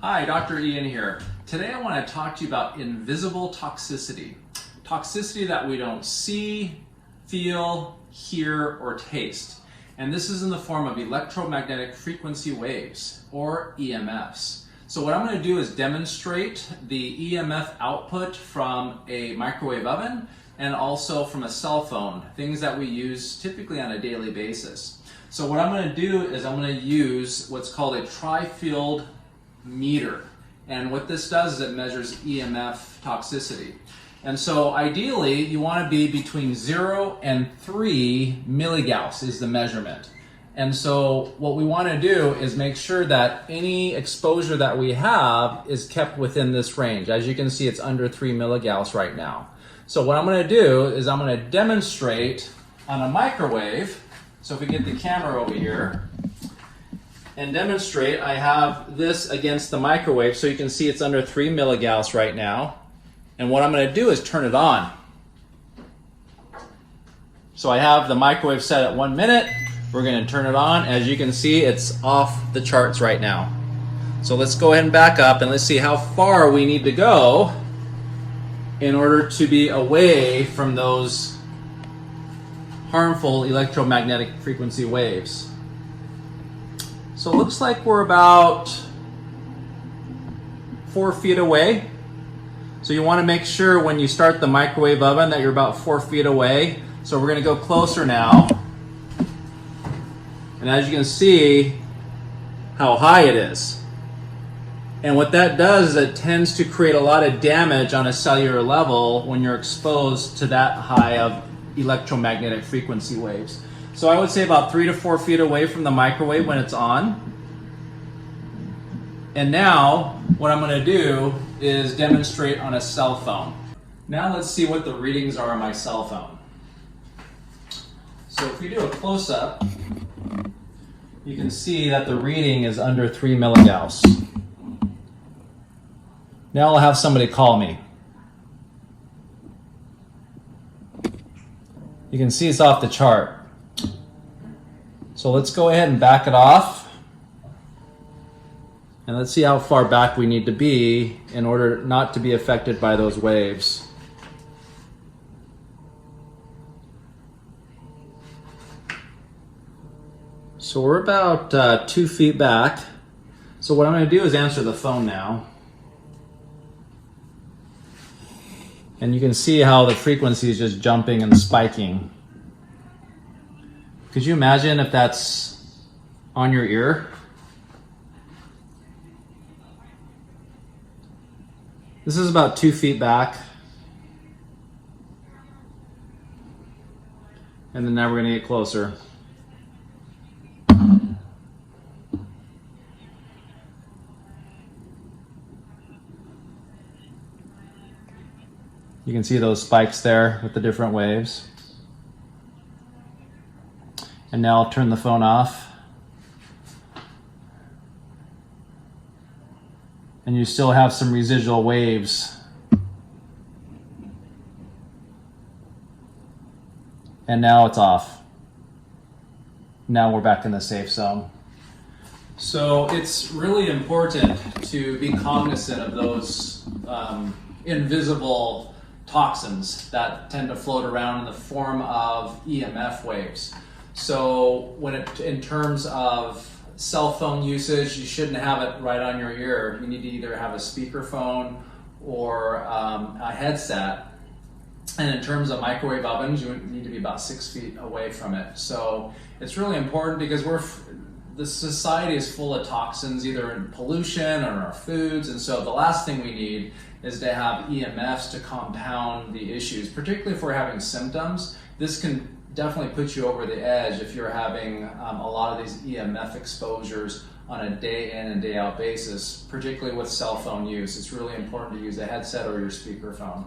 Hi, Dr. Ian here. Today I want to talk to you about invisible toxicity. Toxicity that we don't see, feel, hear, or taste. And this is in the form of electromagnetic frequency waves, or EMFs. So what I'm going to do is demonstrate the EMF output from a microwave oven and also from a cell phone, things that we use typically on a daily basis. So what I'm going to do is I'm going to use what's called a Trifield Meter. And what this does is it measures EMF toxicity. And so ideally you want to be between 0 and 3 milligauss is the measurement. And so what we want to do is make sure that any exposure that we have is kept within this range. As you can see, it's under 3 milligauss right now. So what I'm going to do is I'm going to demonstrate on a microwave. So if we get the camera over here and demonstrate, I have this against the microwave so you can see it's under 3 milligauss right now. And what I'm going to do is turn it on. So I have the microwave set at 1 minute. We're going to turn it on. As you can see, it's off the charts right now. So let's go ahead and back up and let's see how far we need to go in order to be away from those harmful electromagnetic frequency waves. So it looks like we're about 4 feet away. So you want to make sure when you start the microwave oven that you're about 4 feet away. So we're going to go closer now. And as you can see how high it is. And what that does is it tends to create a lot of damage on a cellular level when you're exposed to that high of electromagnetic frequency waves. So I would say about 3 to 4 feet away from the microwave when it's on. And now what I'm going to do is demonstrate on a cell phone. Now let's see what the readings are on my cell phone. So if we do a close-up, you can see that the reading is under 3 milligauss. Now I'll have somebody call me. You can see it's off the chart. So let's go ahead and back it off. And let's see how far back we need to be in order not to be affected by those waves. So we're about 2 feet back. So what I'm going to do is answer the phone now. And you can see how the frequency is just jumping and spiking. Could you imagine if that's on your ear? This is about 2 feet back. And then now we're going to get closer. You can see those spikes there with the different waves. And now I'll turn the phone off. And you still have some residual waves. And now it's off. Now we're back in the safe zone. So it's really important to be cognizant of those invisible toxins that tend to float around in the form of EMF waves. So in terms of cell phone usage, you shouldn't have it right on your ear. You need to either have a speakerphone or a headset. And in terms of microwave ovens, you need to be about 6 feet away from it. So it's really important because the society is full of toxins, either in pollution or in our foods. And so the last thing we need is to have EMFs to compound the issues, particularly if we're having symptoms. This can definitely put you over the edge if you're having a lot of these EMF exposures on a day in and day out basis, particularly with cell phone use. It's really important to use a headset or your speakerphone.